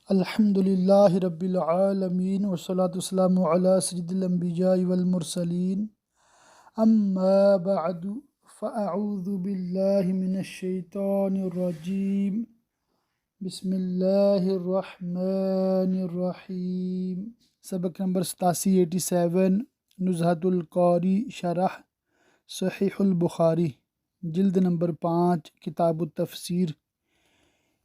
الحمد للہ رب العالمین والصلاة والسلام علی سید الانبیاء والمرسلین اما بعد فاعوذ باللہ من الشیطان الرجیم بسم اللہ الرحمن الرحیم۔ سبق نمبر 87 نزہۃ القاری شرح صحیح البخاری، جلد نمبر 5، کتاب التفسیر۔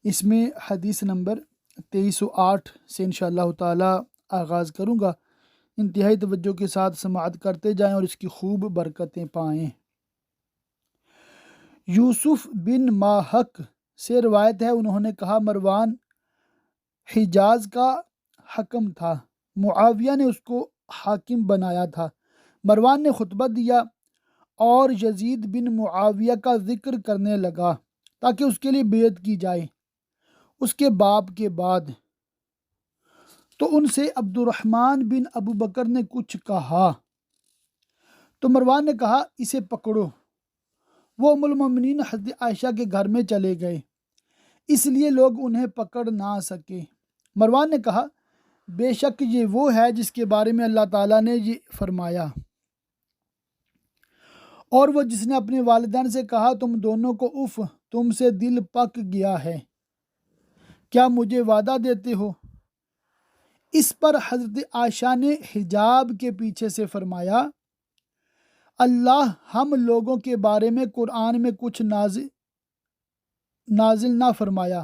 اس میں حدیث نمبر 2308 سے انشاءاللہ تعالی آغاز کروں گا۔ انتہائی توجہ کے ساتھ سماعت کرتے جائیں اور اس کی خوب برکتیں پائیں۔ یوسف بن ماحق سے روایت ہے، انہوں نے کہا مروان حجاز کا حکم تھا، معاویہ نے اس کو حاکم بنایا تھا۔ مروان نے خطبہ دیا اور یزید بن معاویہ کا ذکر کرنے لگا تاکہ اس کے لیے بیعت کی جائے۔ اس کے باپ کے بعد تو ان سے عبد الرحمن بن ابو بکر نے کچھ کہا تو مروان نے کہا اسے پکڑو۔ وہ ام المومنین حضرت عائشہ کے گھر میں چلے گئے، اس لیے لوگ انہیں پکڑ نہ سکے۔ مروان نے کہا بے شک یہ وہ ہے جس کے بارے میں اللہ تعالیٰ نے یہ فرمایا، اور وہ جس نے اپنے والدین سے کہا تم دونوں کو اف، تم سے دل پک گیا ہے، کیا مجھے وعدہ دیتے ہو؟ اس پر حضرت عائشہ نے حجاب کے پیچھے سے فرمایا اللہ ہم لوگوں کے بارے میں قرآن میں کچھ نازل نہ فرمایا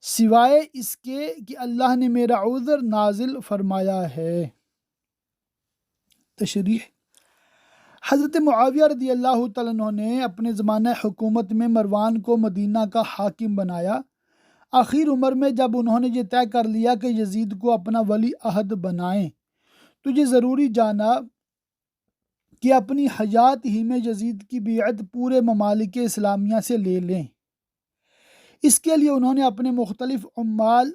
سوائے اس کے کہ اللہ نے میرا عذر نازل فرمایا ہے۔ تشریح: حضرت معاویہ رضی اللہ تعالیٰ عنہ نے اپنے زمانہ حکومت میں مروان کو مدینہ کا حاکم بنایا۔ آخر عمر میں جب انہوں نے یہ طے کر لیا کہ یزید کو اپنا ولی عہد بنائیں تو یہ ضروری جانا کہ اپنی حیات ہی میں یزید کی بیعت پورے ممالک اسلامیہ سے لے لیں۔ اس کے لیے انہوں نے اپنے مختلف عمال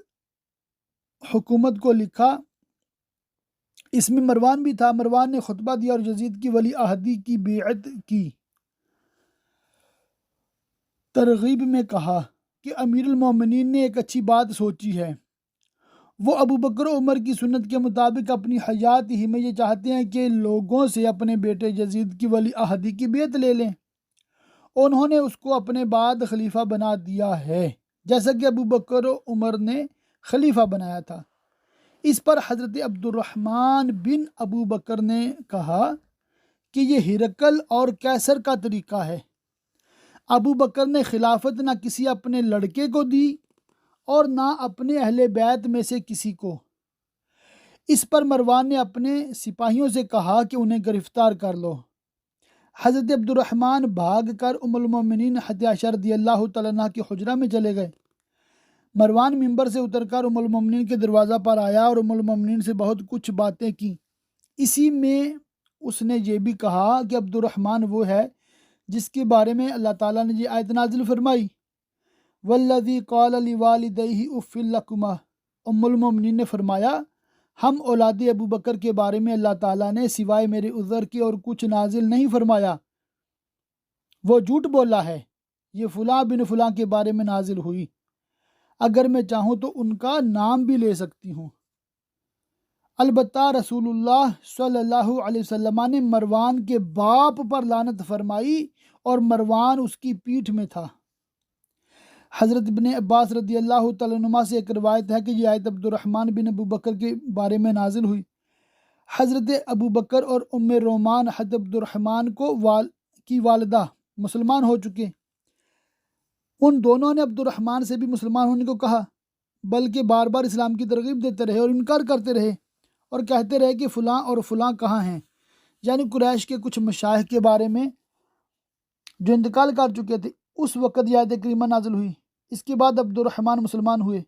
حکومت کو لکھا، اس میں مروان بھی تھا۔ مروان نے خطبہ دیا اور یزید کی ولی عہدی کی بیعت کی۔ ترغیب میں کہا کہ امیر المومنین نے ایک اچھی بات سوچی ہے، وہ ابو بکر و عمر کی سنت کے مطابق اپنی حیات ہی میں یہ چاہتے ہیں کہ لوگوں سے اپنے بیٹے یزید کی ولی عہدی کی بیعت لے لیں۔ انہوں نے اس کو اپنے بعد خلیفہ بنا دیا ہے جیسا کہ ابو بکر و عمر نے خلیفہ بنایا تھا۔ اس پر حضرت عبد الرحمن بن ابو بکر نے کہا کہ یہ ہرقل اور کیسر کا طریقہ ہے۔ ابو بکر نے خلافت نہ کسی اپنے لڑکے کو دی اور نہ اپنے اہل بیت میں سے کسی کو۔ اس پر مروان نے اپنے سپاہیوں سے کہا کہ انہیں گرفتار کر لو۔ حضرت عبد الرحمن بھاگ کر ام المومنین حضرت عائشہ رضی اللہ تعالیٰ عنہ کے حجرہ میں چلے گئے۔ مروان ممبر سے اتر کر ام المومنین کے دروازہ پر آیا اور ام المومنین سے بہت کچھ باتیں کی۔ اسی میں اس نے یہ بھی کہا کہ عبد الرحمن وہ ہے جس کے بارے میں اللہ تعالیٰ نے یہ آیت نازل فرمائی والذی قال لوالدیہ اف لکما۔ ام المومنین نے فرمایا ہم اولاد ابو بکر کے بارے میں اللہ تعالیٰ نے سوائے میرے عذر کے اور کچھ نازل نہیں فرمایا، وہ جھوٹ بولا ہے، یہ فلاں بن فلاں کے بارے میں نازل ہوئی، اگر میں چاہوں تو ان کا نام بھی لے سکتی ہوں۔ البتہ رسول اللہ صلی اللہ علیہ وسلم نے مروان کے باپ پر لعنت فرمائی اور مروان اس کی پیٹھ میں تھا۔ حضرت ابن عباس رضی اللہ تعالیٰ عنہما سے ایک روایت ہے کہ یہ آیت عبد الرحمن بن ابو بکر کے بارے میں نازل ہوئی۔ حضرت ابو بکر اور ام رومان حضرت عبد الرحمن کی والدہ مسلمان ہو چکے، ان دونوں نے عبد الرحمن سے بھی مسلمان ہونے کو کہا، بلکہ بار بار اسلام کی ترغیب دیتے رہے اور انکار کرتے رہے اور کہتے رہے کہ فلاں اور فلاں کہاں ہیں، یعنی قریش کے کچھ مشائخ کے بارے میں جو انتقال کر چکے تھے۔ اس وقت یہ آیت کریمہ نازل ہوئی۔ اس کے بعد عبد الرحمن مسلمان ہوئے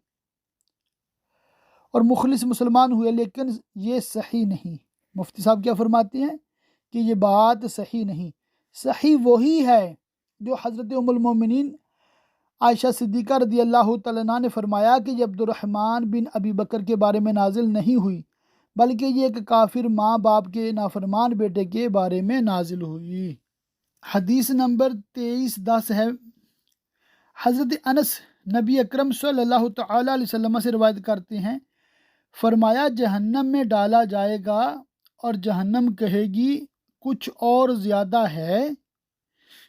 اور مخلص مسلمان ہوئے، لیکن یہ صحیح نہیں۔ مفتی صاحب کیا فرماتے ہیں کہ یہ بات صحیح نہیں، صحیح وہی ہے جو حضرت ام المومنین عائشہ صدیقہ رضی اللہ تعالیٰ عنہ نے فرمایا کہ یہ عبد الرحمن بن ابی بکر کے بارے میں نازل نہیں ہوئی، بلکہ یہ ایک کافر ماں باپ کے نافرمان بیٹے کے بارے میں نازل ہوئی۔ حدیث نمبر 2310 ہے، حضرت انس نبی اکرم صلی اللہ تعالی علیہ وسلم سے روایت کرتے ہیں، فرمایا جہنم میں ڈالا جائے گا اور جہنم کہے گی کچھ اور زیادہ ہے،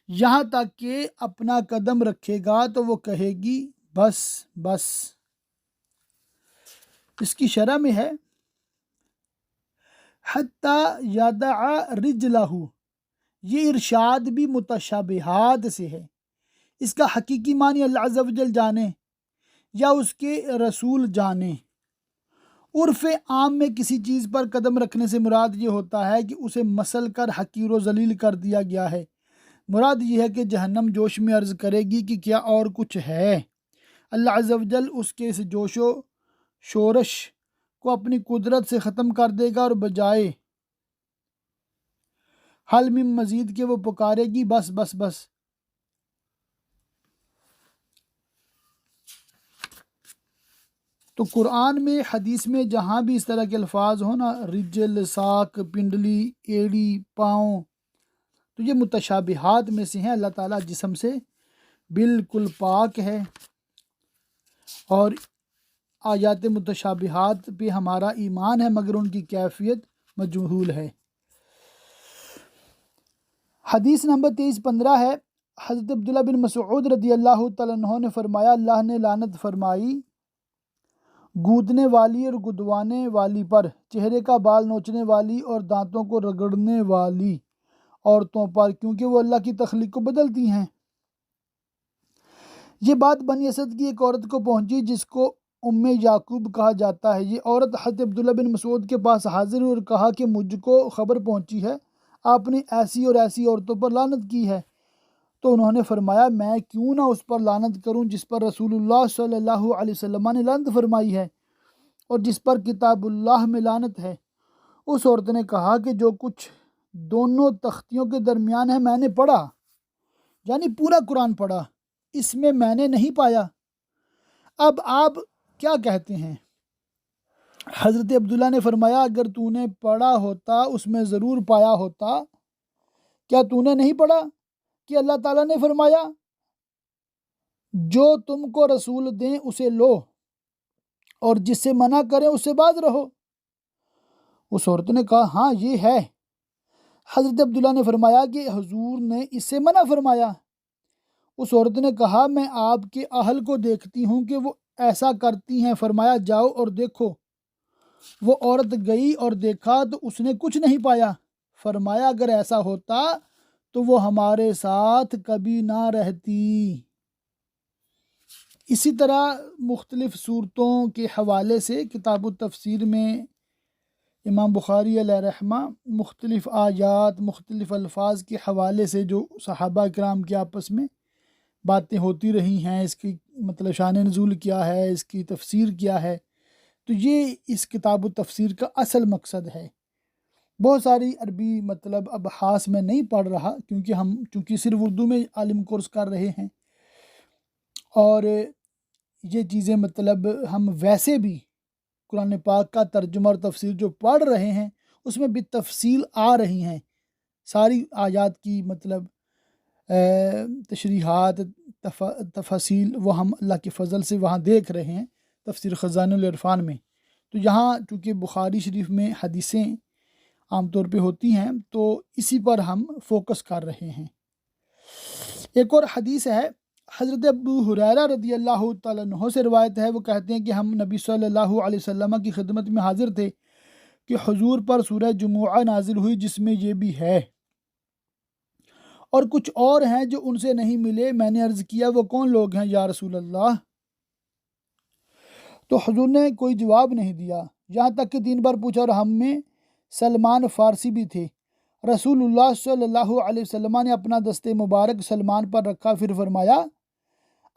یہاں تک کہ اپنا قدم رکھے گا تو وہ کہے گی بس بس۔ اس کی شرح میں ہے حتی یدع رجلہ، یہ ارشاد بھی متشابہات سے ہے، اس کا حقیقی معنی اللہ عز و جل جانے یا اس کے رسول جانے۔ عرف عام میں کسی چیز پر قدم رکھنے سے مراد یہ ہوتا ہے کہ اسے مسل کر حقیر و ذلیل کر دیا گیا ہے۔ مراد یہ ہے کہ جہنم جوش میں عرض کرے گی کہ کیا اور کچھ ہے؟ اللہ عز و جل اس کے اس جوش و شورش کو اپنی قدرت سے ختم کر دے گا، اور بجائے حل من مزید کے وہ پکارے گی بس بس بس۔ تو قرآن میں، حدیث میں جہاں بھی اس طرح کے الفاظ ہوں نا، رجل، ساک، پنڈلی، ایڑی، پاؤں، تو یہ متشابہات میں سے ہیں۔ اللہ تعالیٰ جسم سے بالکل پاک ہے، اور آیات متشابہات پہ ہمارا ایمان ہے، مگر ان کی کیفیت مجہول ہے۔ حدیث نمبر 2315 ہے، حضرت عبداللہ بن مسعود رضی اللہ تعالیٰ عنہ نے فرمایا، اللہ نے لعنت فرمائی گودنے والی اور گدوانے والی پر، چہرے کا بال نوچنے والی اور دانتوں کو رگڑنے والی عورتوں پر، کیونکہ وہ اللہ کی تخلیق کو بدلتی ہیں۔ یہ بات بنی اسد کی ایک عورت کو پہنچی جس کو ام یعقوب کہا جاتا ہے۔ یہ عورت حضرت عبداللہ بن مسعود کے پاس حاضر ہوئی اور کہا کہ مجھ کو خبر پہنچی ہے آپ نے ایسی اور ایسی عورتوں پر لعنت کی ہے۔ تو انہوں نے فرمایا میں کیوں نہ اس پر لعنت کروں جس پر رسول اللہ صلی اللہ علیہ وسلم نے لعنت فرمائی ہے اور جس پر کتاب اللہ میں لعنت ہے۔ اس عورت نے کہا کہ جو کچھ دونوں تختیوں کے درمیان ہے میں نے پڑھا، یعنی پورا قرآن پڑھا، اس میں نے نہیں پایا۔ اب آپ کیا کہتے ہیں؟ حضرت عبداللہ نے فرمایا اگر تو نے پڑھا ہوتا اس میں ضرور پایا ہوتا۔ کیا تو نے نہیں پڑھا کہ اللہ تعالیٰ نے فرمایا جو تم کو رسول دیں اسے لو اور جس سے منع کریں اس سے باز رہو؟ اس عورت نے کہا ہاں یہ ہے۔ حضرت عبداللہ نے فرمایا کہ حضور نے اس سے منع فرمایا۔ اس عورت نے کہا میں آپ کے اہل کو دیکھتی ہوں کہ وہ ایسا کرتی ہیں۔ فرمایا جاؤ اور دیکھو۔ وہ عورت گئی اور دیکھا تو اس نے کچھ نہیں پایا۔ فرمایا اگر ایسا ہوتا تو وہ ہمارے ساتھ کبھی نہ رہتی۔ اسی طرح مختلف صورتوں کے حوالے سے کتاب التفسیر میں امام بخاری علیہ رحمہ مختلف آیات، مختلف الفاظ کے حوالے سے جو صحابہ کرام کے آپس میں باتیں ہوتی رہی ہیں، اس کی مطلب شان نزول کیا ہے، اس کی تفسیر کیا ہے، تو یہ اس کتاب التفسیر کا اصل مقصد ہے۔ بہت ساری عربی مطلب ابحاث میں نہیں پڑھ رہا چونکہ صرف اردو میں عالم کورس کر رہے ہیں، اور یہ چیزیں مطلب ہم ویسے بھی قرآن پاک کا ترجمہ اور تفسیر جو پڑھ رہے ہیں اس میں بھی تفصیل آ رہی ہیں، ساری آیات کی مطلب تشریحات، تفاصیل وہ ہم اللہ کے فضل سے وہاں دیکھ رہے ہیں تفسیر خزانہ العرفان میں۔ تو یہاں چونکہ بخاری شریف میں حدیثیں عام طور پہ ہوتی ہیں تو اسی پر ہم فوکس کر رہے ہیں۔ ایک اور حدیث ہے، حضرت ابو ہریرہ رضی اللہ تعالیٰ عنہ سے روایت ہے، وہ کہتے ہیں کہ ہم نبی صلی اللہ علیہ وسلم کی خدمت میں حاضر تھے کہ حضور پر سورہ جمعہ نازل ہوئی جس میں یہ بھی ہے اور کچھ اور ہیں جو ان سے نہیں ملے۔ میں نے عرض کیا وہ کون لوگ ہیں یا رسول اللہ؟ تو حضور نے کوئی جواب نہیں دیا، یہاں تک کہ 3 بار پوچھا، اور ہم میں سلمان فارسی بھی تھے۔ رسول اللہ صلی اللہ علیہ وسلم نے اپنا دست مبارک سلمان پر رکھا، پھر فرمایا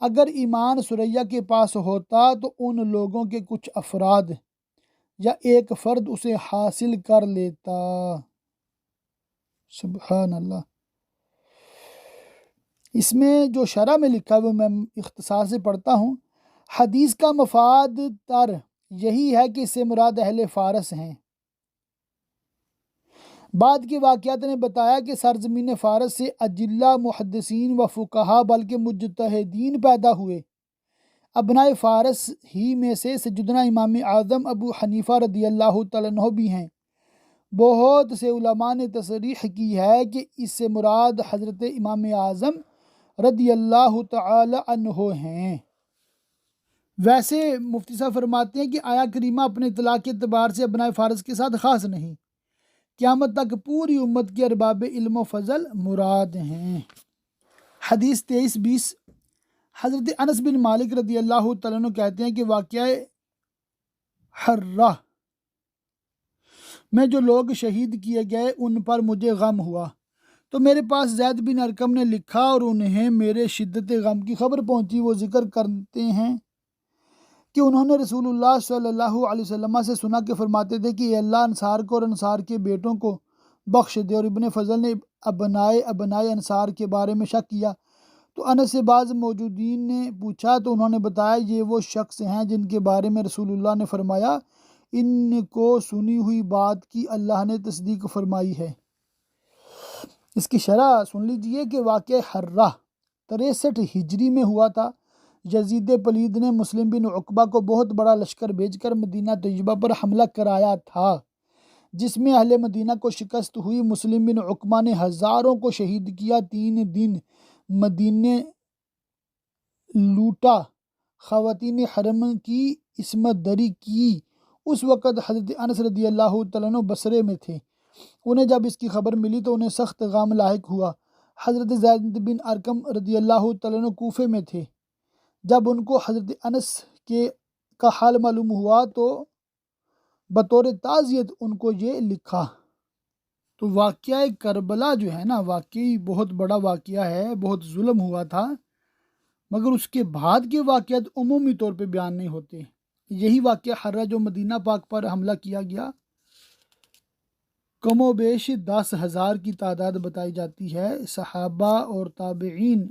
اگر ایمان ثریا کے پاس ہوتا تو ان لوگوں کے کچھ افراد یا ایک فرد اسے حاصل کر لیتا۔ سبحان اللہ۔ اس میں جو شرح میں لکھا ہے وہ میں اختصار سے پڑھتا ہوں۔ حدیث کا مفاد تر یہی ہے کہ اس سے مراد اہل فارس ہیں۔ بعد کے واقعات نے بتایا کہ سرزمین فارس سے اجلہ محدثین و فقہا بلکہ مجتہدین پیدا ہوئے، ابنائے فارس ہی میں سے سیدنا امام اعظم ابو حنیفہ رضی اللہ تعالیٰ عنہ بھی ہیں۔ بہت سے علماء نے تصریح کی ہے کہ اس سے مراد حضرت امام اعظم رضی اللہ تعالی عنہ ہیں۔ ویسے مفتی صاحب فرماتے ہیں کہ آیا کریمہ اپنے اطلاق کے اعتبار سے ابنائے فارس کے ساتھ خاص نہیں، قیامت تک پوری امت کے ارباب علم و فضل مراد ہیں۔ حدیث 2320، حضرت انس بن مالک رضی اللہ تعالیٰ عنہ کہتے ہیں کہ واقعہ حرہ میں جو لوگ شہید کیے گئے ان پر مجھے غم ہوا، تو میرے پاس زید بن ارقم نے لکھا اور انہیں میرے شدت غم کی خبر پہنچی۔ وہ ذکر کرتے ہیں کہ انہوں نے رسول اللہ صلی اللہ علیہ وسلم سے سنا کہ فرماتے تھے کہ اے اللہ انصار کو اور انصار کے بیٹوں کو بخش دے، اور ابن فضل نے ابنائے انصار کے بارے میں شک کیا، تو انس سے بعض موجودین نے پوچھا تو انہوں نے بتایا یہ وہ شخص ہیں جن کے بارے میں رسول اللہ نے فرمایا ان کو سنی ہوئی بات کی اللہ نے تصدیق فرمائی ہے۔ اس کی شرح سن لیجئے کہ واقعہ حرہ 63 ہجری میں ہوا تھا۔ یزید پلید نے مسلم بن عقبہ کو بہت بڑا لشکر بھیج کر مدینہ طیبہ پر حملہ کرایا تھا، جس میں اہل مدینہ کو شکست ہوئی۔ مسلم بن عقبہ نے ہزاروں کو شہید کیا، 3 دن مدینے لوٹا، خواتین حرم کی عصمت دری کی۔ اس وقت حضرت انس رضی اللہ تعالیٰ عنہ بصرے میں تھے۔ انہیں جب اس کی خبر ملی تو انہیں سخت غم لاحق ہوا۔ حضرت زید بن ارقم رضی اللہ تعالیٰ عنہ کوفے میں تھے۔ جب ان کو حضرت انس کا حال معلوم ہوا تو بطور تعزیت ان کو یہ لکھا۔ تو واقعہ کربلا جو ہے نا، واقعی بہت بڑا واقعہ ہے، بہت ظلم ہوا تھا، مگر اس کے بعد کے واقعات عمومی طور پہ بیان نہیں ہوتے۔ یہی واقعہ حرہ جو مدینہ پاک پر حملہ کیا گیا، کم و بیش 10,000 کی تعداد بتائی جاتی ہے، صحابہ اور تابعین،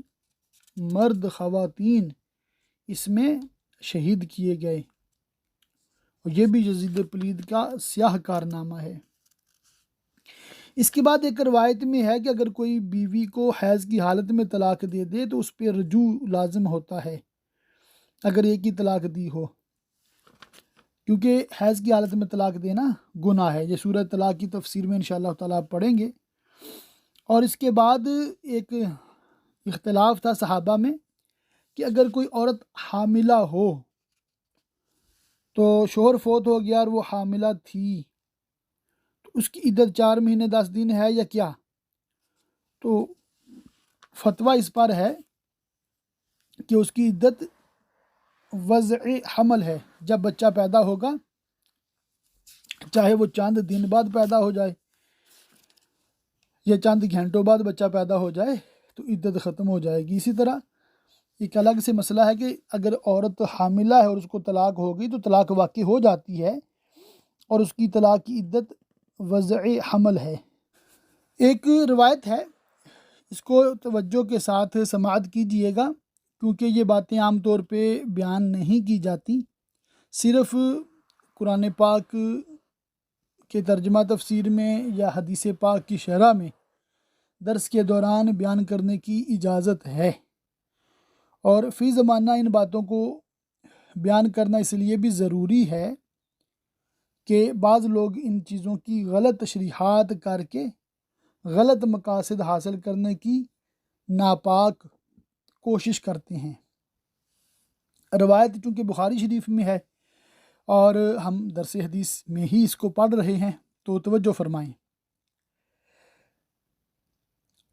مرد خواتین اس میں شہید کیے گئے، اور یہ بھی یزید پلید کا سیاہ کارنامہ ہے۔ اس کے بعد ایک روایت میں ہے کہ اگر کوئی بیوی کو حیض کی حالت میں طلاق دے دے تو اس پہ رجوع لازم ہوتا ہے اگر ایک ہی طلاق دی ہو، کیونکہ حیض کی حالت میں طلاق دینا گناہ ہے۔ یہ سورہ طلاق کی تفسیر میں انشاءاللہ تعالیٰ آپ پڑھیں گے۔ اور اس کے بعد ایک اختلاف تھا صحابہ میں کہ اگر کوئی عورت حاملہ ہو تو شوہر فوت ہو گیا اور وہ حاملہ تھی، تو اس کی عدت 4 مہینے 10 دن ہے یا کیا؟ تو فتویٰ اس پر ہے کہ اس کی عدت وضع حمل ہے، جب بچہ پیدا ہوگا، چاہے وہ چند دن بعد پیدا ہو جائے یا چند گھنٹوں بعد بچہ پیدا ہو جائے تو عدت ختم ہو جائے گی۔ اسی طرح ایک الگ سے مسئلہ ہے کہ اگر عورت حاملہ ہے اور اس کو طلاق ہوگی تو طلاق واقع ہو جاتی ہے اور اس کی طلاق کی عدت وضع حمل ہے۔ ایک روایت ہے، اس کو توجہ کے ساتھ سماعت کیجئے گا کیونکہ یہ باتیں عام طور پہ بیان نہیں کی جاتی، صرف قرآن پاک کے ترجمہ تفسیر میں یا حدیث پاک کی شرح میں درس کے دوران بیان کرنے کی اجازت ہے، اور فی زمانہ ان باتوں کو بیان کرنا اس لیے بھی ضروری ہے کہ بعض لوگ ان چیزوں کی غلط تشریحات کر کے غلط مقاصد حاصل کرنے کی ناپاک کوشش کرتے ہیں۔ روایت چونکہ بخاری شریف میں ہے اور ہم درس حدیث میں ہی اس کو پڑھ رہے ہیں تو توجہ فرمائیں۔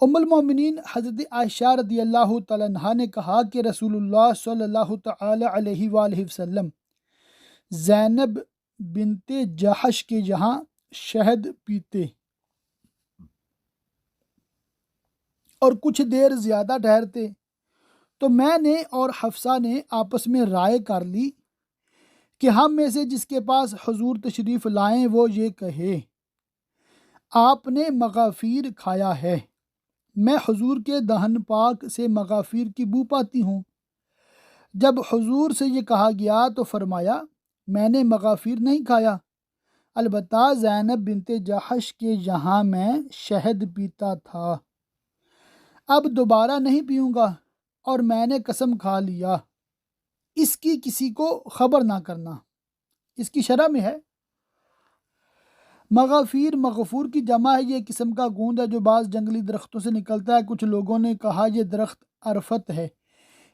ام المومنین حضرت عائشہ رضی اللہ تعالیٰ عنہا نے کہا کہ رسول اللہ صلی اللہ تعالی علیہ وآلہ وسلم زینب بنت جحش کے یہاں شہد پیتے اور کچھ دیر زیادہ ٹھہرتے، تو میں نے اور حفصہ نے آپس میں رائے کر لی کہ ہم میں سے جس کے پاس حضور تشریف لائیں وہ یہ کہے آپ نے مغافیر کھایا ہے، میں حضور کے دہن پاک سے مغافیر کی بو پاتی ہوں۔ جب حضور سے یہ کہا گیا تو فرمایا میں نے مغافیر نہیں کھایا، البتہ زینب بنت جحش کے یہاں میں شہد پیتا تھا، اب دوبارہ نہیں پیوں گا، اور میں نے قسم کھا لیا۔ اس کی کسی کو خبر نہ کرنا۔ اس کی شرح میں ہے مغافیر مغفور کی جمع ہے، یہ قسم کا گوند ہے جو بعض جنگلی درختوں سے نکلتا ہے۔ کچھ لوگوں نے کہا یہ درخت عرفت ہے،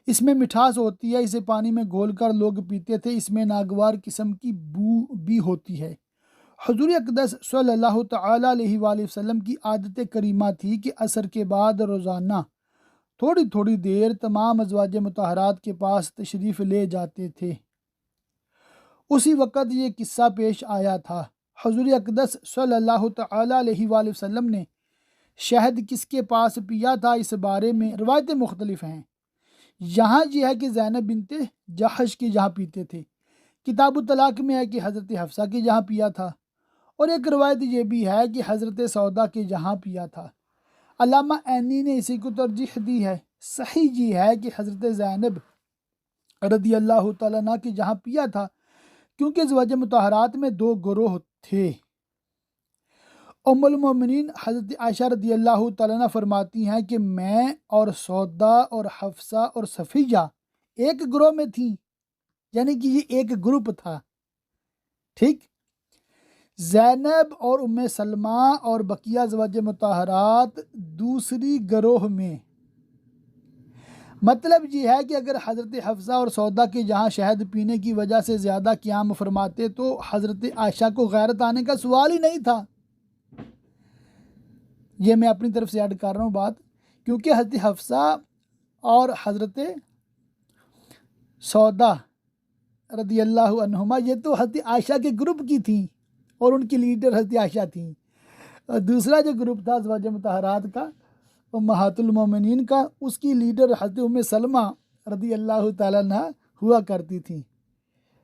اس میں مٹھاس ہوتی ہے، اسے پانی میں گھول کر لوگ پیتے تھے، اس میں ناگوار قسم کی بو بھی ہوتی ہے۔ حضور اقدس صلی اللہ تعالیٰ علیہ وآلہ وسلم کی عادت کریمہ تھی کہ عصر کے بعد روزانہ تھوڑی تھوڑی دیر تمام ازواج مطہرات کے پاس تشریف لے جاتے تھے۔ اسی وقت یہ قصہ پیش آیا تھا۔ حضور اقدس صلی اللہ تعالیٰ علیہ وآلہ وسلم نے شہد کس کے پاس پیا تھا، اس بارے میں روایتیں مختلف ہیں۔ یہاں یہ ہے کہ زینب بنت جحش کے جہاں پیتے تھے، کتاب الطلاق میں ہے کہ حضرت حفصہ کے جہاں پیا تھا، اور ایک روایت یہ بھی ہے کہ حضرت سودا کے جہاں پیا تھا۔ علامہ عینی نے اسی کو ترجیح دی ہے۔ صحیح یہ ہے کہ حضرت زینب رضی اللہ تعالیٰ عنہ کے جہاں پیا تھا، کیونکہ ازواج مطہرات میں دو گروہ تھے۔ ام المومنین حضرت عائشہ رضی اللہ تعالیٰ عنہ فرماتی ہیں کہ میں اور سودا اور حفصہ اور صفیہ ایک گروہ میں تھیں، یعنی کہ یہ ایک گروپ تھا، ٹھیک۔ زینب اور ام سلمہ اور بقیہ ازواج مطہرات دوسری گروہ میں۔ مطلب یہ ہے کہ اگر حضرت حفصہ اور سودا کے جہاں شہد پینے کی وجہ سے زیادہ قیام فرماتے تو حضرت عائشہ کو غیرت آنے کا سوال ہی نہیں تھا۔ یہ میں اپنی طرف سے ایڈ کر رہا ہوں بات، کیونکہ حضرت حفصہ اور حضرت سودا رضی اللہ عنہما یہ تو حضرت عائشہ کے گروپ کی تھیں اور ان کی لیڈر حضرت عائشہ تھیں، اور دوسرا جو گروپ تھا ازواج مطہرات کا امہات المومنین کا، اس کی لیڈر حضرت ام سلمہ رضی اللہ تعالیٰ عنہ ہوا کرتی تھیں۔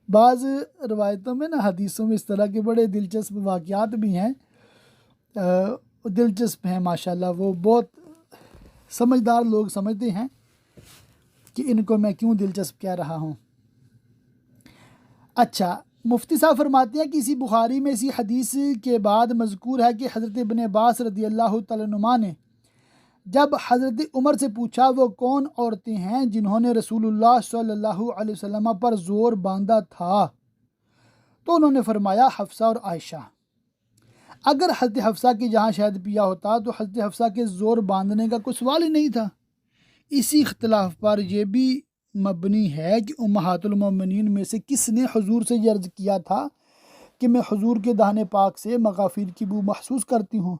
بعض روایتوں میں حدیثوں میں اس طرح کے بڑے دلچسپ واقعات بھی ہیں، دلچسپ ہیں ماشاءاللہ، وہ بہت سمجھدار لوگ سمجھتے ہیں کہ ان کو میں کیوں دلچسپ کہہ رہا ہوں۔ اچھا، مفتی صاحب فرماتے ہیں کہ اسی بخاری میں اسی حدیث کے بعد مذکور ہے کہ حضرت ابن عباس رضی اللہ تعالیٰ عنہما نے جب حضرت عمر سے پوچھا وہ کون عورتیں ہیں جنہوں نے رسول اللہ صلی اللہ علیہ وسلم پر زور باندھا تھا، تو انہوں نے فرمایا حفصہ اور عائشہ۔ اگر حضرت حفصہ کے جہاں شہد پیا ہوتا تو حضرت حفصہ کے زور باندھنے کا کوئی سوال ہی نہیں تھا۔ اسی اختلاف پر یہ بھی مبنی ہے کہ امہات المومنین میں سے کس نے حضور سے یہ عرض کیا تھا کہ میں حضور کے دہن پاک سے مغافیر کی بو محسوس کرتی ہوں۔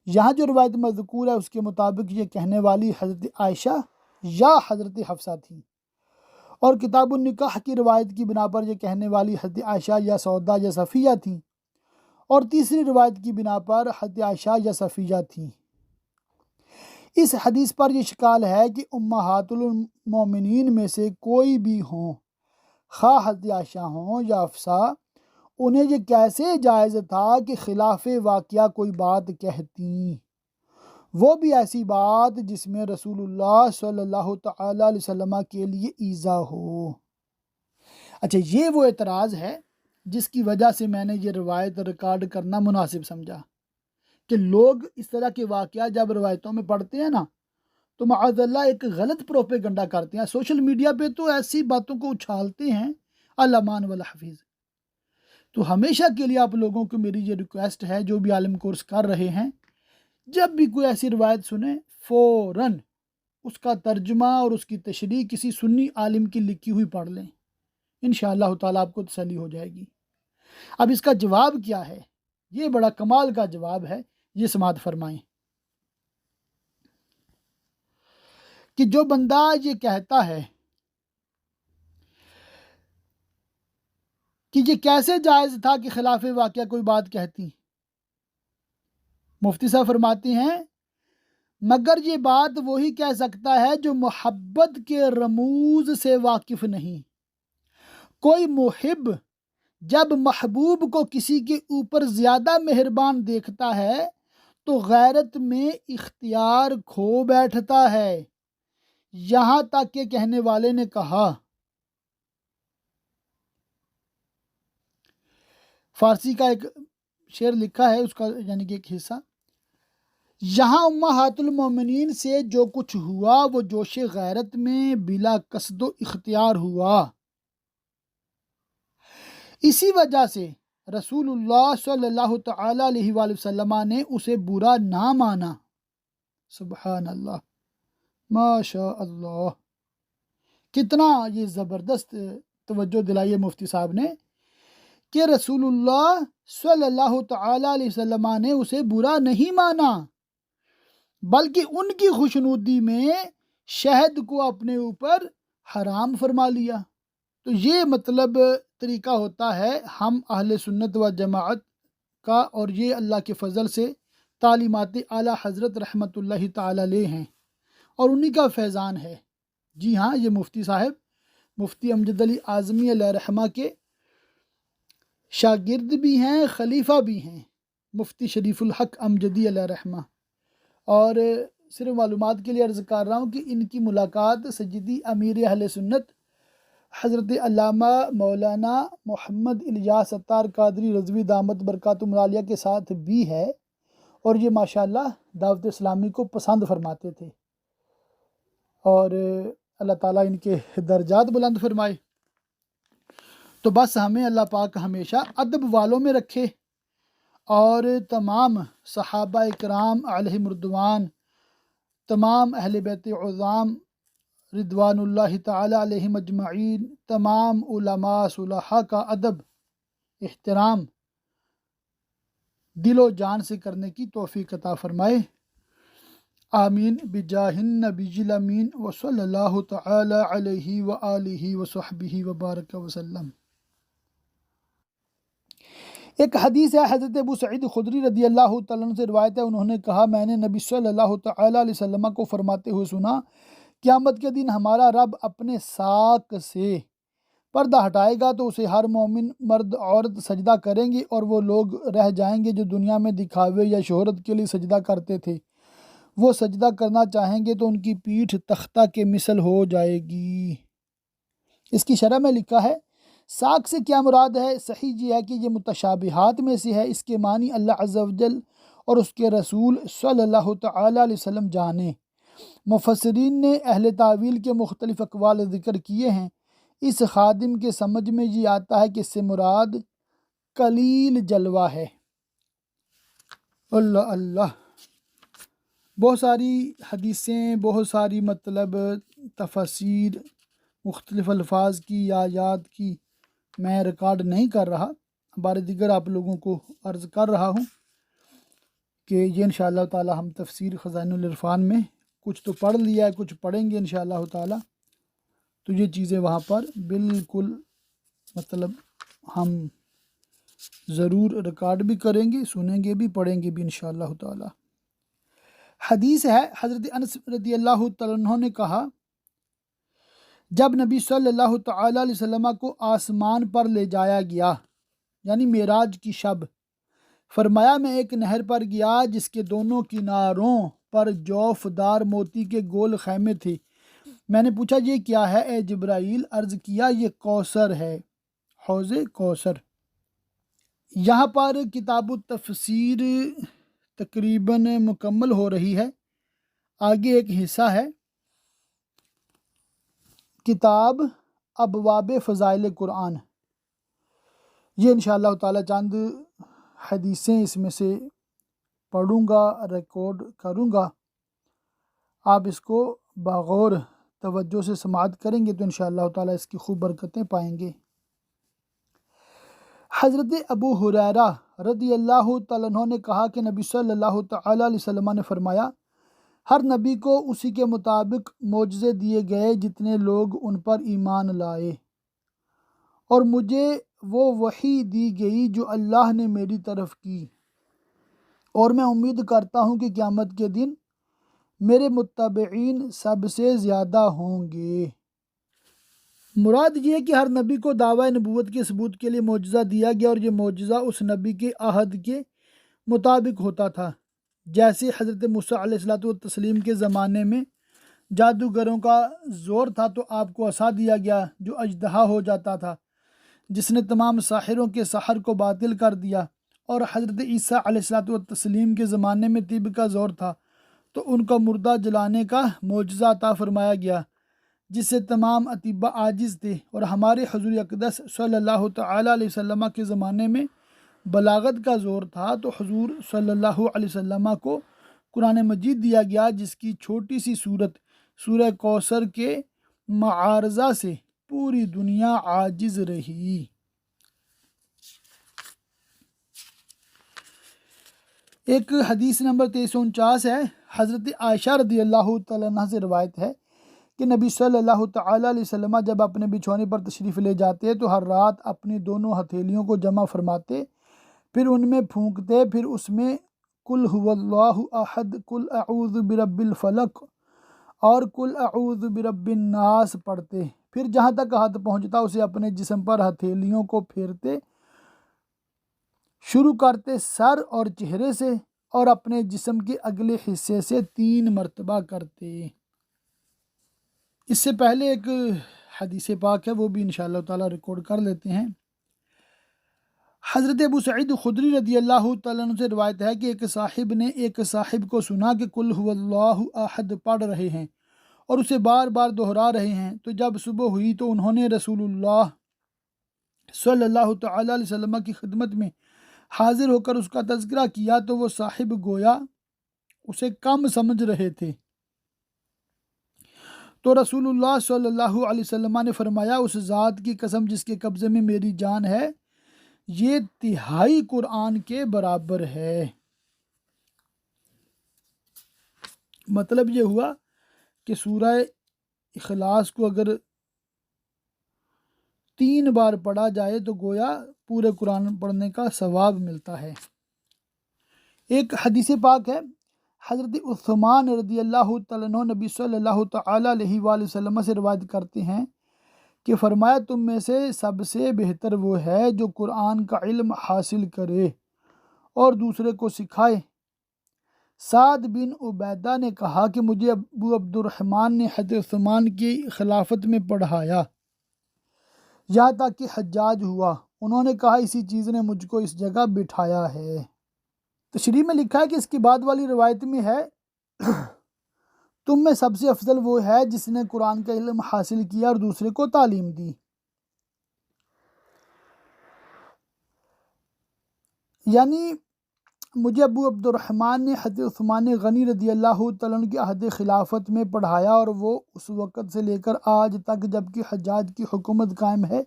یہاں جو روایت مذکور ہے اس کے مطابق یہ کہنے والی حضرت عائشہ یا حضرت حفصہ تھی، اور کتاب النکاح کی روایت کی بنا پر یہ کہنے والی حضرت عائشہ یا سودا یا صفیہ تھیں، اور تیسری روایت کی بنا پر حضرت عائشہ یا صفیہ تھیں۔ اس حدیث پر یہ اشکال ہے کہ امہات المومنین میں سے کوئی بھی ہوں، خواہ حضرت عائشہ ہوں یا حفصہ، انہیں یہ کیسے جائز تھا کہ خلاف واقعہ کوئی بات کہتی، وہ بھی ایسی بات جس میں رسول اللہ صلی اللہ تعالیٰ علیہ وسلم کے لیے ایذا ہو۔ اچھا، یہ وہ اعتراض ہے جس کی وجہ سے میں نے یہ روایت ریکارڈ کرنا مناسب سمجھا، کہ لوگ اس طرح کے واقعات جب روایتوں میں پڑھتے ہیں نا تو معاذ اللہ ایک غلط پروپیگنڈا کرتے ہیں، سوشل میڈیا پہ تو ایسی باتوں کو اچھالتے ہیں، الامان والحفیظ۔ تو ہمیشہ کے لیے آپ لوگوں کو میری یہ ریکویسٹ ہے، جو بھی عالم کورس کر رہے ہیں، جب بھی کوئی ایسی روایت سنیں فوراً اس کا ترجمہ اور اس کی تشریح کسی سنی عالم کی لکھی ہوئی پڑھ لیں، انشاءاللہ تعالیٰ آپ کو تسلی ہو جائے گی۔ اب اس کا جواب کیا ہے؟ یہ بڑا کمال کا جواب ہے، یہ سماعت فرمائیں کہ جو بندہ یہ کہتا ہے کہ یہ کیسے جائز تھا کہ خلاف واقعہ کوئی بات کہتی، مفتی صاحب فرماتے ہیں مگر یہ بات وہی کہہ سکتا ہے جو محبت کے رموز سے واقف نہیں۔ کوئی محب جب محبوب کو کسی کے اوپر زیادہ مہربان دیکھتا ہے تو غیرت میں اختیار کھو بیٹھتا ہے، یہاں تک کہ کہنے والے نے کہا، فارسی کا ایک شعر لکھا ہے اس کا یعنی کہ ایک حصہ، یہاں امہات المومنین سے جو کچھ ہوا وہ جوش غیرت میں بلا قصد و اختیار ہوا، اسی وجہ سے رسول اللہ صلی اللہ تعالی علیہ وآلہ وسلم نے اسے برا نہ مانا۔ سبحان اللہ، ماشاء اللہ، کتنا یہ زبردست توجہ دلائی ہے مفتی صاحب نے کہ رسول اللہ صلی اللہ تعالی علیہ وسلم نے اسے برا نہیں مانا، بلکہ ان کی خوشنودی میں شہد کو اپنے اوپر حرام فرما لیا۔ تو یہ مطلب طریقہ ہوتا ہے ہم اہل سنت و جماعت کا، اور یہ اللہ کے فضل سے تعلیمات اعلیٰ حضرت رحمۃ اللہ تعالی علیہ ہیں اور انہی کا فیضان ہے۔ جی ہاں، یہ مفتی صاحب مفتی امجد علی اعظمی علیہ رحمہ کے شاگرد بھی ہیں، خلیفہ بھی ہیں، مفتی شریف الحق امجدی علیہ رحمہ۔ اور صرف معلومات کے لیے عرض کر رہا ہوں کہ ان کی ملاقات سیدی امیر اہل سنت حضرت علامہ مولانا محمد الیاس اتار قادری رضوی دامت برکاتہم العالیہ کے ساتھ بھی ہے، اور یہ ماشاءاللہ دعوت اسلامی کو پسند فرماتے تھے، اور اللہ تعالیٰ ان کے درجات بلند فرمائے۔ تو بس ہمیں اللہ پاک ہمیشہ ادب والوں میں رکھے، اور تمام صحابہ کرام علیہم رضوان، تمام اہل بیت عظام رضوان اللہ تعالی علیہم اجمعین، تمام علماء صلحاء کا ادب احترام دل و جان سے کرنے کی توفیق عطا فرمائے، آمین بجاہ النبی الامین وصلی اللہ تعالی علیہ وآلہ وصحبہ وبارک وسلم۔ ایک حدیث ہے حضرت ابو سعید خدری رضی اللہ تعالیٰ عنہ سے روایت ہے، انہوں نے کہا میں نے نبی صلی اللہ تعالی علیہ وسلم کو فرماتے ہوئے سنا، قیامت کے دن ہمارا رب اپنے ساق سے پردہ ہٹائے گا تو اسے ہر مومن مرد عورت سجدہ کریں گے، اور وہ لوگ رہ جائیں گے جو دنیا میں دکھاوے یا شہرت کے لیے سجدہ کرتے تھے، وہ سجدہ کرنا چاہیں گے تو ان کی پیٹھ تختہ کے مثل ہو جائے گی۔ اس کی شرح میں لکھا ہے ساق سے کیا مراد ہے؟ صحیح یہ ہے کہ یہ متشابہات میں سے ہے، اس کے معنی اللہ عز و جل اور اس کے رسول صلی اللہ تعالی علیہ وسلم جانے۔ مفسرین نے اہل تعویل کے مختلف اقوال ذکر کیے ہیں، اس خادم کے سمجھ میں یہ آتا ہے کہ اس سے مراد قلیل جلوہ ہے۔ اللہ اللہ، بہت ساری حدیثیں، بہت ساری مطلب تفاسیر مختلف الفاظ کی یا آیات کی میں ریکارڈ نہیں کر رہا، بار دیگر آپ لوگوں کو عرض کر رہا ہوں کہ یہ انشاءاللہ تعالی ہم تفسیر خزائن العرفان میں کچھ تو پڑھ لیا ہے، کچھ پڑھیں گے انشاءاللہ تعالی، تو یہ چیزیں وہاں پر بالکل مطلب ہم ضرور ریکارڈ بھی کریں گے، سنیں گے بھی، پڑھیں گے بھی انشاءاللہ تعالی۔ حدیث ہے حضرت انس رضی اللہ تعالیٰ عنہ نے کہا جب نبی صلی اللہ تعالی علیہ وسلم کو آسمان پر لے جایا گیا، یعنی معراج کی شب، فرمایا میں ایک نہر پر گیا جس کے دونوں کناروں پر جوفدار موتی کے گول خیمے تھے، میں نے پوچھا یہ کیا ہے اے جبرائیل؟ عرض کیا یہ کوثر ہے، حوض کوثر۔ یہاں پر کتاب التفسیر تقریباً مکمل ہو رہی ہے، آگے ایک حصہ ہے کتاب ابواب فضائل قرآن، یہ انشاءاللہ تعالی چند حدیثیں اس میں سے پڑھوں گا، ریکارڈ کروں گا، آپ اس کو بغور توجہ سے سماعت کریں گے تو انشاءاللہ تعالی اس کی خوب برکتیں پائیں گے۔ حضرت ابو ہریرہ رضی اللہ تعالیٰ عنہ نے کہا کہ نبی صلی اللہ تعالی علیہ وسلم نے فرمایا ہر نبی کو اسی کے مطابق معجزے دیے گئے جتنے لوگ ان پر ایمان لائے، اور مجھے وہ وحی دی گئی جو اللہ نے میری طرف کی، اور میں امید کرتا ہوں کہ قیامت کے دن میرے متبعین سب سے زیادہ ہوں گے۔ مراد یہ ہے کہ ہر نبی کو دعویٰ نبوت کے ثبوت کے لیے معجزہ دیا گیا، اور یہ معجزہ اس نبی کے عہد کے مطابق ہوتا تھا، جیسے حضرت موسیٰ علیہ الصلوۃ والتسلیم کے زمانے میں جادوگروں کا زور تھا تو آپ کو عصا دیا گیا جو اژدہا ہو جاتا تھا، جس نے تمام ساحروں کے سحر کو باطل کر دیا، اور حضرت عیسیٰ علیہ الصلوۃ والتسلیم کے زمانے میں طب کا زور تھا تو ان کا مردہ جلانے کا معجزہ عطا فرمایا گیا، جس سے تمام اطباء عاجز تھے، اور ہمارے حضور اقدس صلی اللہ تعالیٰ علیہ وسلم کے زمانے میں بلاغت کا زور تھا، تو حضور صلی اللہ علیہ وسلم کو قرآن مجید دیا گیا، جس کی چھوٹی سی صورت سورہ کوثر کے معارضہ سے پوری دنیا عاجز رہی۔ ایک حدیث نمبر 2349 ہے، حضرت عائشہ رضی اللہ تعالیٰ عنہ سے روایت ہے کہ نبی صلی اللہ تعالیٰ علیہ وسلم جب اپنے بچھونے پر تشریف لے جاتے تو ہر رات اپنی دونوں ہتھیلیوں کو جمع فرماتے، پھر ان میں پھونکتے، پھر اس میں قل هو اللہ احد، قل اعوذ برب الفلق اور قل اعوذ برب الناس پڑھتے، پھر جہاں تک ہاتھ پہنچتا اسے اپنے جسم پر ہتھیلیوں کو پھیرتے، شروع کرتے سر اور چہرے سے، اور اپنے جسم کے اگلے حصے سے 3 مرتبہ کرتے۔ اس سے پہلے ایک حدیث پاک ہے، وہ بھی انشاءاللہ تعالی ریکارڈ کر لیتے ہیں۔ حضرت ابو سعید خدری رضی اللہ تعالیٰ عنہ سے روایت ہے کہ ایک صاحب نے ایک صاحب کو سنا کہ قل هو اللہ احد پڑھ رہے ہیں اور اسے بار بار دہرا رہے ہیں، تو جب صبح ہوئی تو انہوں نے رسول اللہ صلی اللہ تعالیٰ علیہ وسلم کی خدمت میں حاضر ہو کر اس کا تذکرہ کیا، تو وہ صاحب گویا اسے کم سمجھ رہے تھے، تو رسول اللہ صلی اللہ علیہ وسلم نے فرمایا، اس ذات کی قسم جس کے قبضے میں میری جان ہے، یہ 1/3 قرآن کے برابر ہے۔ مطلب یہ ہوا کہ سورہ اخلاص کو اگر 3 بار پڑھا جائے تو گویا پورے قرآن پڑھنے کا ثواب ملتا ہے۔ ایک حدیث پاک ہے، حضرت عثمان رضی اللہ تعالیٰ عنہ نبی صلی اللہ تعالیٰ علیہ وآلہ وسلم سے روایت کرتے ہیں کہ فرمایا، تم میں سے سب سے بہتر وہ ہے جو قرآن کا علم حاصل کرے اور دوسرے کو سکھائے۔ سعد بن عبیدہ نے کہا کہ مجھے ابو عبد الرحمن نے حضرت عثمان کی خلافت میں پڑھایا یہاں تک کہ حجاج ہوا، انہوں نے کہا اسی چیز نے مجھ کو اس جگہ بٹھایا ہے۔ تشریح میں لکھا ہے کہ اس کی بعد والی روایت میں ہے، تم میں سب سے افضل وہ ہے جس نے قرآن کا علم حاصل کیا اور دوسرے کو تعلیم دی۔ یعنی مجھے ابو عبد الرحمن نے حضرت عثمان غنی رضی اللہ تعالیٰ عنہ کی عہد خلافت میں پڑھایا، اور وہ اس وقت سے لے کر آج تک جب کہ حجاج کی حکومت قائم ہے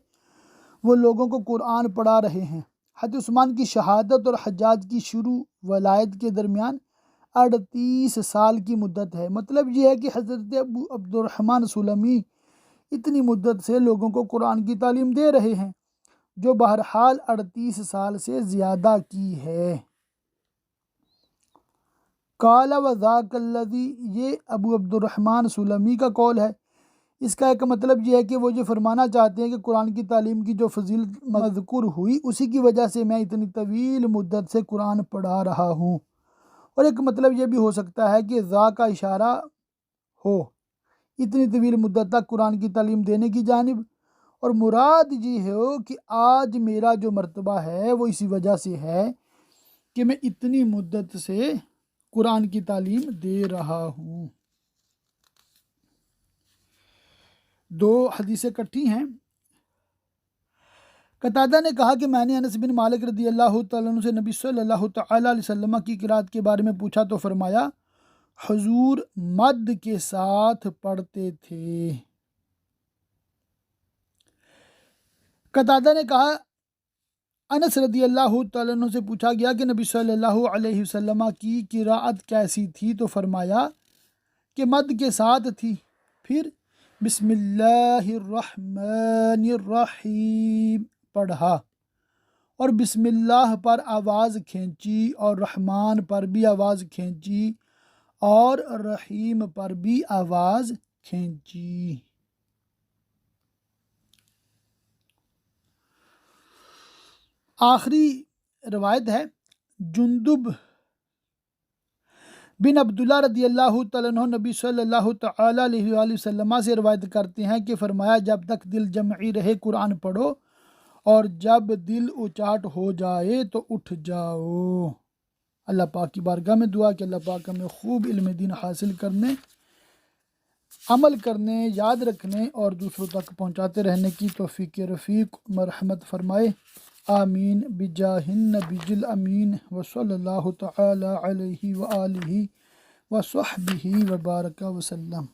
وہ لوگوں کو قرآن پڑھا رہے ہیں۔ حضرت عثمان کی شہادت اور حجاج کی شروع ولایت کے درمیان 38 سال کی مدت ہے۔ مطلب یہ ہے کہ حضرت ابو عبد الرحمن سلمی اتنی مدت سے لوگوں کو قرآن کی تعلیم دے رہے ہیں، جو بہرحال 38 سال سے زیادہ کی ہے۔ قال وذاک الذی، یہ ابو عبد الرحمن سلمی کا قول ہے۔ اس کا ایک مطلب یہ ہے کہ وہ یہ فرمانا چاہتے ہیں کہ قرآن کی تعلیم کی جو فضیلت مذکور ہوئی اسی کی وجہ سے میں اتنی طویل مدت سے قرآن پڑھا رہا ہوں، اور ایک مطلب یہ بھی ہو سکتا ہے کہ ذا کا اشارہ ہو اتنی طویل مدت تک قرآن کی تعلیم دینے کی جانب، اور مراد یہ ہو کہ آج میرا جو مرتبہ ہے وہ اسی وجہ سے ہے کہ میں اتنی مدت سے قرآن کی تعلیم دے رہا ہوں۔ 2 حدیثیں کٹھی ہیں۔ قتادہ نے کہا کہ میں نے انس بن مالک رضی اللہ تعالیٰ عنہ سے نبی صلی اللہ تعالیٰ علیہ وسلم کی قرات کے بارے میں پوچھا تو فرمایا، حضور مد کے ساتھ پڑھتے تھے۔ قتادہ نے کہا انس رضی اللہ تعالیٰ عنہ سے پوچھا گیا کہ نبی صلی اللہ علیہ وسلم کی قراءت کیسی تھی، تو فرمایا کہ مد کے ساتھ تھی، پھر بسم اللہ الرحمن الرحیم پڑھا، اور بسم اللہ پر آواز کھینچی اور رحمان پر بھی آواز کھینچی اور رحیم پر بھی آواز کھینچی۔ آخری روایت ہے، جندب بن عبداللہ رضی اللہ تعالیٰ عنہ نبی صلی اللہ تعالیٰ علیہ وآلہ وسلم سے روایت کرتے ہیں کہ فرمایا، جب تک دل جمعی رہے قرآن پڑھو، اور جب دل اچاٹ ہو جائے تو اٹھ جاؤ۔ اللہ پاک کی بارگاہ میں دعا کہ اللہ پاک ہمیں خوب علم دین حاصل کرنے عمل کرنے، یاد رکھنے اور دوسروں تک پہنچاتے رہنے کی توفیق رفیق مرحمت فرمائے، آمین بجاہ النبی الامین وصلی اللہ تعالی علیہ وآلہ وصحبہ وبارک وسلم۔